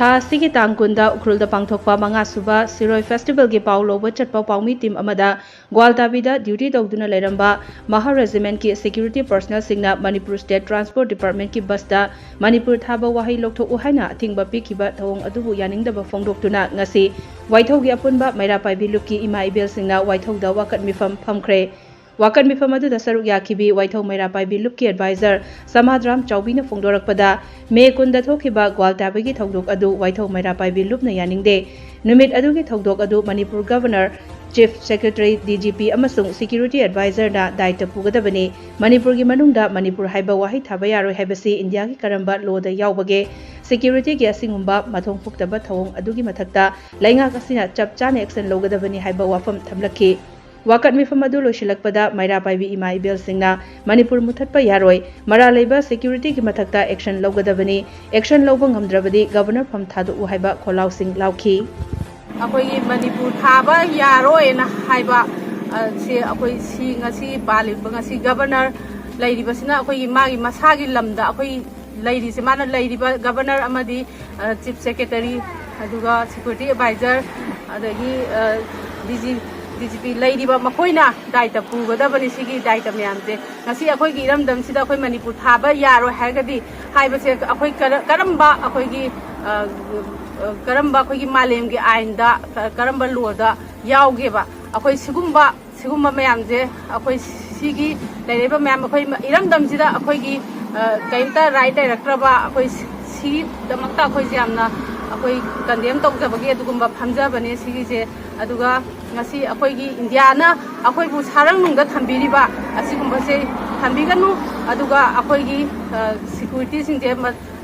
थासिगी तांगकुंदा उखरुलदा पांगथोकपा मंगासुबा सिरोय फेस्टिवल के पाउ लोब चटपा पाउमी टीम अमदा ग्वालताबीदा ड्यूटी तौदुना लेरंबा महा रेजिमेंट की सिक्योरिटी पर्सनल सिंगना मणिपुर स्टेट ट्रांसपोर्ट डिपार्टमेंट की बसदा मणिपुर थाबा वाही लोकथोकु हाइना अथिंगबा पिखिबा थौंग अदुबु यानिंगदबा फोंदोक्तुना ngasi वाइथौगी अपुनबा मैरा पाइबी लुपकी इमा इबेल सिंगना वाइथौदा वाकट मिफम फमख्रे वाकन मिफम अदुदा सरुक याखिबी वाइथौ मैरा पाइबी लुपकी एडवाइजर समाद्राम चौबीना फोंदोरकपदा मे कुंदा थोखिबा ग्वालताबीगी थौदोक अदु वाइथौ मैरा पाइबी लुपना यानिंगदे नुमित अदुगी थौदोक अदु Manipur governor chief secretary DGP अमसुंग सिक्योरिटी एडवाइजर ना दायित्व पुगदबनी मणिपुर की मनुंगदा मणिपुर हाइबा वाही थाबा यारोय हाइबसी इंडिया की करंबा लोदा यावबगे सिक्योरिटी की असिंगुंबा मथोंग फुक्तबा थौंग अदुगी मथक्ता लैंगाक असिना चप चाने एक्शन लौगदबनी हाइबा वाफम थमलखी वाकट मिफम अदु लोशिलकपदा मैरा पाइबी इमा इबेल सिंगना मणिपुर मुथतपा यारोय मरा लेबा सिक्योरिटी की मथक्ता एक्शन लौगदबनी एक्शन लौबा ngamdrabadi गवर्नर फम थादु हाइबा खोलाव सिंग लाउखी अखोई मणिपुर थाबा यारोय ना हाइबा से अखोई सी ngasi बालिब ngasi गवर्नर लैरिबसिना अखोई मागी मसागी लमदा अखोई लैरिसे माना लैरिबा गवर्नर अमदी चीफ सेक्रेटरी अदुगा सिक्योरिटी एडवाइजर अदगी डीजीपी लैरिबा मखोइना दायित्व पुगदबनी सिगी दायित्व म्यामसे ngasi अखोई की इरमदमसिदा अखोई मणिपुर थाबा यारोय हाइगदी हाइबसे अखोई करम्बा अखोई की करम्बा अखोई की मालेम की आइनदा करम्बा लोदा यावगेबा अखोई सिगुम्बा म्यामसे अखोई सिगी लैरिबा म्याम अखोई इरमदमसिदा अखोई की कइमता राइट डायरेक्टरबा अखोई सिगी दमक्ता अखोई यामना अखोई कंडेम तौजबगे अदुगुम्बा फमजबने सिगिसे अदुगा ngasi अखोई की इंडिया ना अखोई बु सारंग नुंगा थंबिरिबा असिगुम्बसे थंबिगनु अदुगा अखोई की सिक्योरिटी सिंजे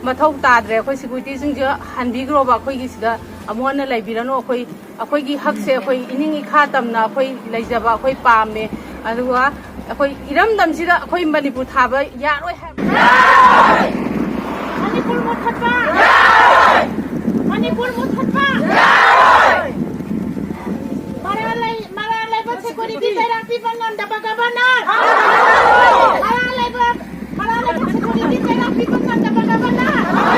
मथौ ताद्रे अखोई सिक्योरिटी सिंजे हनबिग्रोबा अखोई की सिदा अमोन लाइबिरनो अखोई की हक से अखोई इनिंग इखा तमना अखोई लैजबा अखोई पामे अदुगा अखोई इरमदमसिदा अखोई मणिपुर थाबा यारोय Manipur मुथतपा Manipur मुथतपा security therapy bangan dapat governor. Malah lebar security therapy bangan dapat governor.